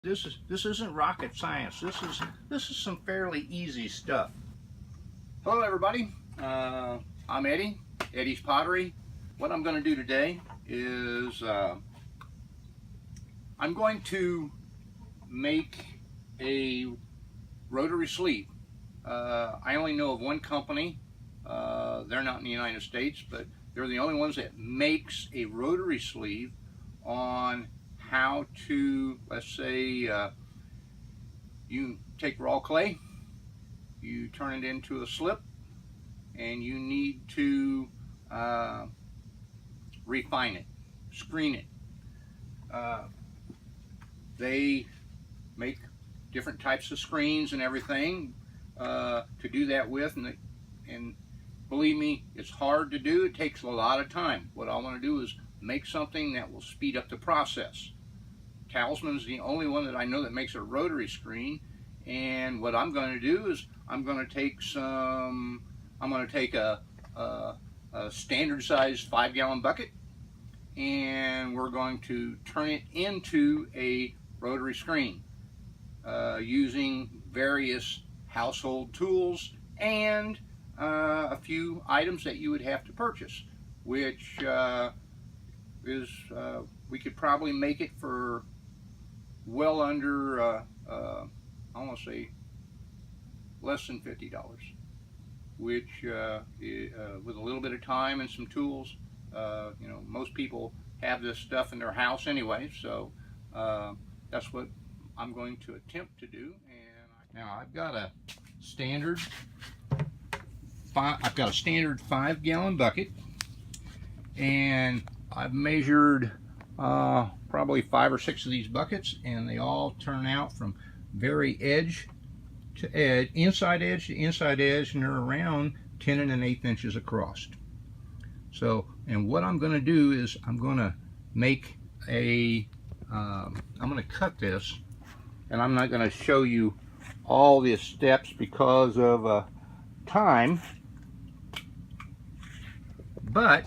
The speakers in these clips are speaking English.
This isn't rocket science. This is some fairly easy stuff. Hello everybody, I'm Eddie, Eddie's Pottery. What I'm going to do today is I'm going to make a rotary sleeve. I only know of one company. They're not in the United States, but they're the only ones that makes a rotary sleeve on how to, let's say, you take raw clay, you turn it into a slip, and you need to refine it, screen it. They make different types of screens and everything to do that with, and believe me, it's hard to do. It takes a lot of time. What I want to do is make something that will speed up the process. Talisman's the only one that I know that makes a rotary screen, and what I'm going to do is I'm going to take a standard size 5-gallon bucket, and we're going to turn it into a rotary screen using various household tools and a few items that you would have to purchase, which we could probably make it for well under I want to say less than $50, which with a little bit of time and some tools, you know, most people have this stuff in their house anyway, so that's what I'm going to attempt to do. And now I've got a standard 5-gallon bucket, and I've measured probably 5 or 6 of these buckets, and they all turn out from very edge to edge, inside edge to inside edge, and they're around 10 1/8 inches across. So, and what I'm going to do is I'm going to make a I'm going to cut this, and I'm not going to show you all the steps because of time, but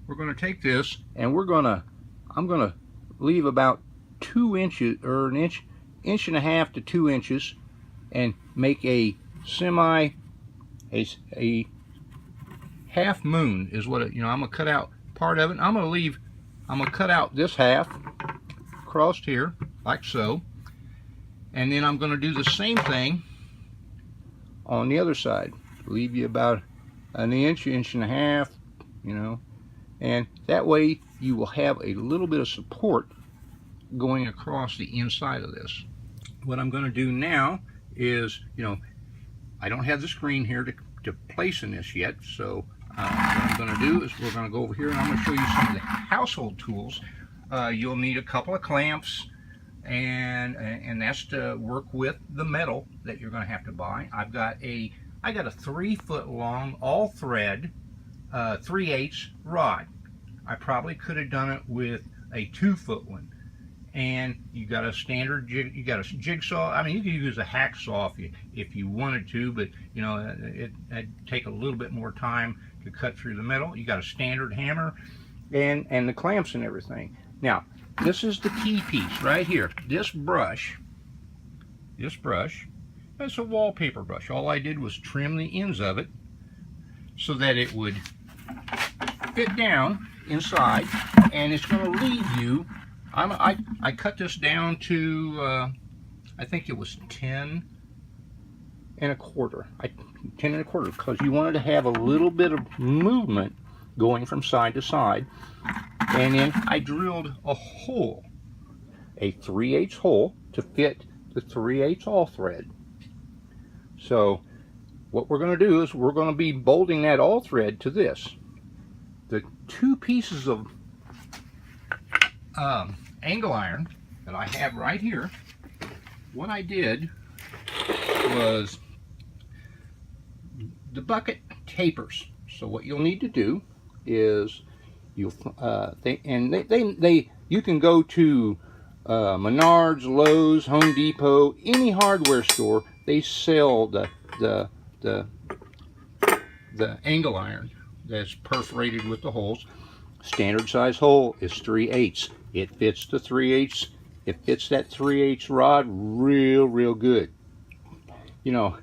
we're going to take this and I'm going to leave about 2 inches or an inch and a half to 2 inches and make a half moon is what it, you know, I'm going to cut out part of it. I'm going to cut out this half across here like so, and then I'm going to do the same thing on the other side. Leave you about an inch and a half, you know, and that way you will have a little bit of support going across the inside of this. What I'm going to do now is, you know, I don't have the screen here to place in this yet, so what I'm going to do is we're going to go over here and I'm going to show you some of the household tools. You'll need a couple of clamps, and that's to work with the metal that you're going to have to buy. I got a 3-foot long all thread 3/8 rod. I probably could have done it with a 2-foot one. And you got a standard jig, you got a jigsaw. I mean, you could use a hacksaw if you wanted to, but you know, it'd take a little bit more time to cut through the metal. You got a standard hammer and the clamps and everything. Now, this is the key piece right here. This brush, that's a wallpaper brush. All I did was trim the ends of it so that it would fit down inside, and it's going to leave you, I cut this down to I think it was 10 1/4. 10 1/4, because you wanted to have a little bit of movement going from side to side. And then I drilled a hole, a 3/8 hole, to fit the 3/8 all thread. So what we're going to do is we're going to be bolting that all thread to this. The 2 pieces of angle iron that I have right here, what I did was, the bucket tapers. So what you'll need to do is you can go to Menards, Lowe's, Home Depot, any hardware store. They sell the angle iron that's perforated with the holes. Standard size hole is 3/8. It fits the 3/8 it fits that 3/8 rod real good. You know,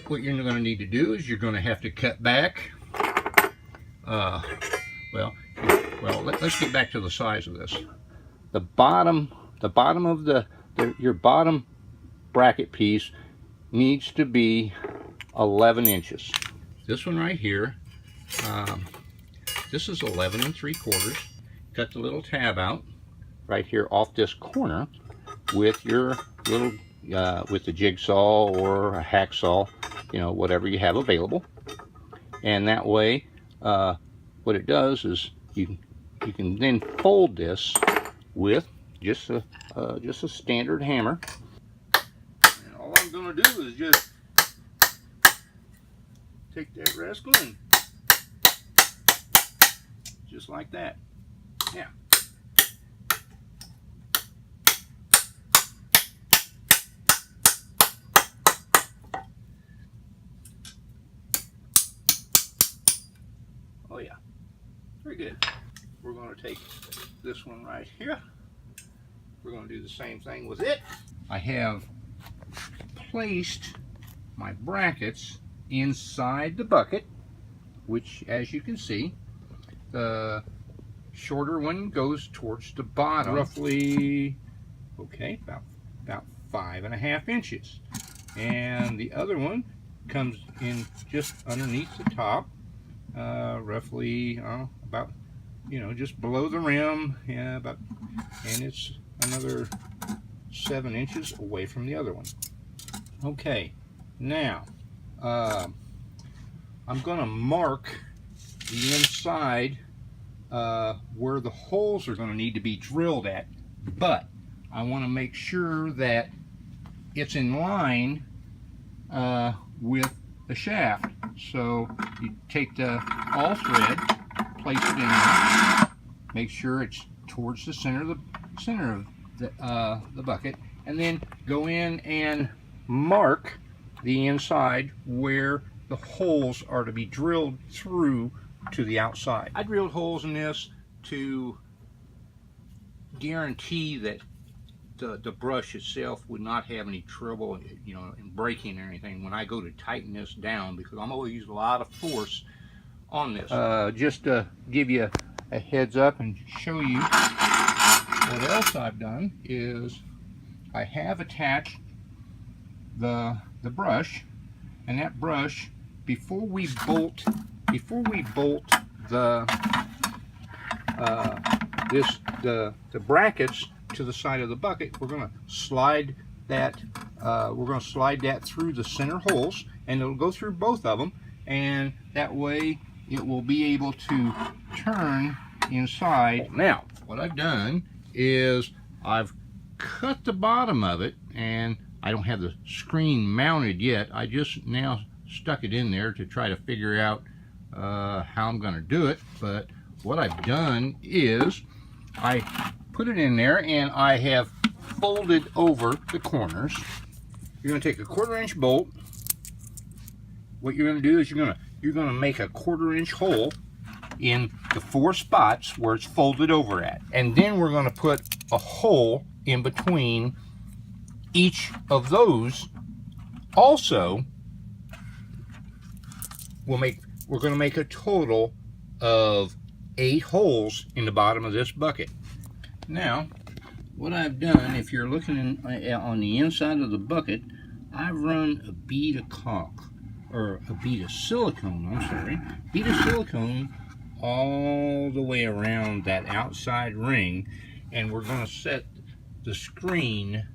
what you're going to need to do is you're going to have to cut back. Well, let's get back to the size of this. The bottom of your bottom bracket piece needs to be 11 inches. This one right here, this is 11 3/4. Cut the little tab out right here off this corner with your little with the jigsaw or a hacksaw, you know, whatever you have available. And that way, what it does is you can then fold this with just a standard hammer. And all I'm going to do is just take that rascal and just like that. Yeah. Oh yeah, very good. We're going to take this one right here. We're going to do the same thing with it. I have placed my brackets inside the bucket, which, as you can see, the shorter one goes towards the bottom, roughly, okay, about 5.5 inches, and the other one comes in just underneath the top, roughly about, you know, just below the rim, yeah, about, and it's another 7 inches away from the other one. Okay, now I'm going to mark the inside where the holes are going to need to be drilled at, but I want to make sure that it's in line with the shaft. So you take the all thread, place it in there, make sure it's towards the center of the bucket, and then go in and mark the inside where the holes are to be drilled through to the outside. I drilled holes in this to guarantee that the brush itself would not have any trouble, you know, in breaking or anything when I go to tighten this down, because I'm going to use a lot of force on this. Just to give you a heads up and show you what else I've done is I have attached the brush, and that brush, before we bolt the brackets to the side of the bucket, we're going to slide that through the center holes, and it'll go through both of them, and that way it will be able to turn inside. Now, what I've done is I've cut the bottom of it, and I don't have the screen mounted yet. I just now stuck it in there to try to figure out how I'm going to do it. But what I've done is I put it in there, and I have folded over the corners. You're going to take a 1/4 inch bolt. What you're going to do is you're going to make a 1/4 inch hole in the 4 spots where it's folded over at, and then we're going to put a hole in between each of those. Also, we're going to make a total of 8 holes in the bottom of this bucket. Now, what I've done, if you're looking on the inside of the bucket, I've run a bead of caulk, or a bead of silicone, I'm sorry, bead of silicone all the way around that outside ring, and we're going to set the screen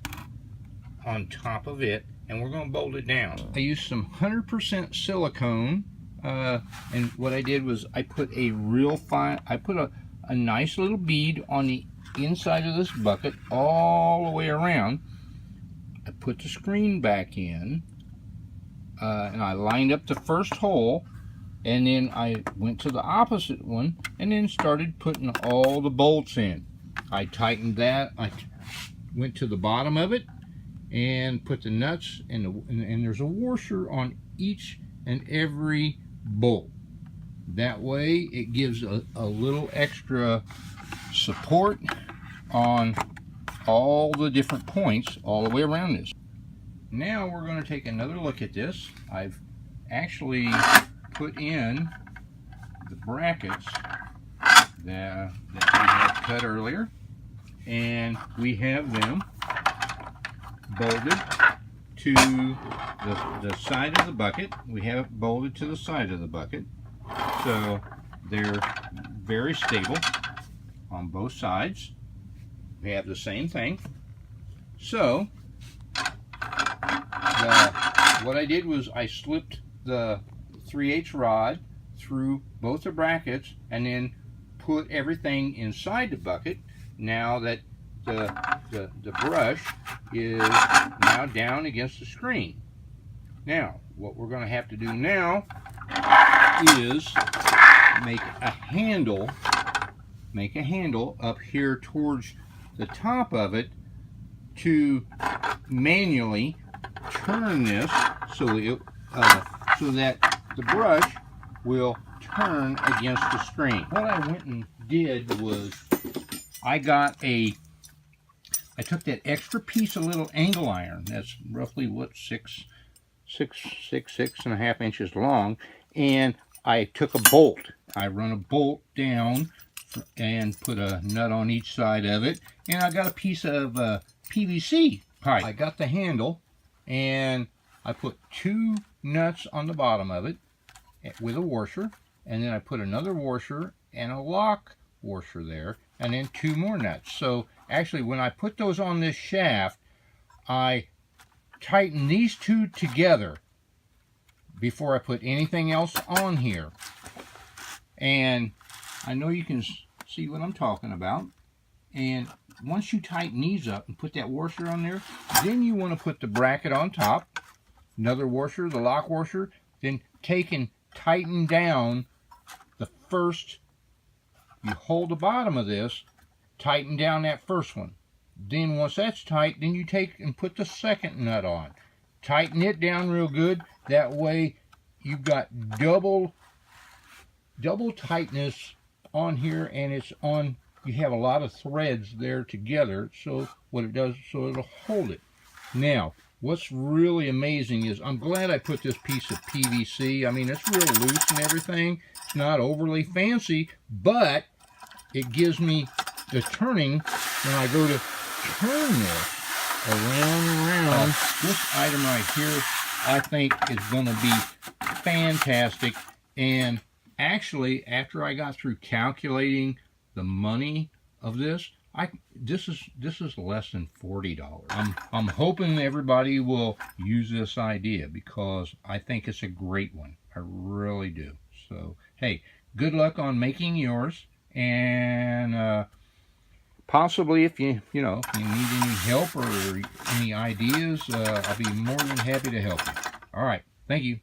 on top of it, and we're going to bolt it down. I used some 100% silicone, and what I did was I put a nice little bead on the inside of this bucket all the way around. I put the screen back in, and I lined up the first hole, and then I went to the opposite one and then started putting all the bolts in. I tightened that. I went to the bottom of it and put the nuts, and there's a washer on each and every bolt. That way it gives a little extra support on all the different points all the way around this. Now we're going to take another look at this. I've actually put in the brackets that we had cut earlier, and we have them bolted to the side of the bucket. We have it bolted to the side of the bucket, so they're very stable on both sides. We have the same thing. So what I did was I slipped the 3/8 rod through both the brackets and then put everything inside the bucket. Now that the brush is now down against the screen. Now what we're going to have to do now is make a handle up here towards the top of it to manually turn this so that the brush will turn against the screen. What I went and did was I took that extra piece of little angle iron that's roughly what, 6.5 inches long, and I took a bolt. I run a bolt down and put a nut on each side of it, and I got a piece of PVC pipe. I got the handle, and I put 2 nuts on the bottom of it with a washer, and then I put another washer and a lock washer there, and then 2 more nuts. So actually, when I put those on this shaft, I tighten these 2 together before I put anything else on here. And I know you can see what I'm talking about. And once you tighten these up and put that washer on there, then you want to put the bracket on top, another washer, the lock washer, then take and tighten down the first. You hold the bottom of this, tighten down that first one. Then once that's tight, then you take and put the second nut on. Tighten it down real good. That way you've got double tightness on here, and it's on, you have a lot of threads there together, so what it does, so it'll hold it. Now what's really amazing is I'm glad I put this piece of PVC. I mean, it's real loose and everything. It's not overly fancy, but it gives me the turning when I go to turn this around and around. This item right here I think is going to be fantastic. And actually, after I got through calculating the money of this, this is less than $40. I'm hoping everybody will use this idea because I think it's a great one. I really do. So hey, good luck on making yours, and possibly if you need any help or any ideas, I'll be more than happy to help you. All right, thank you.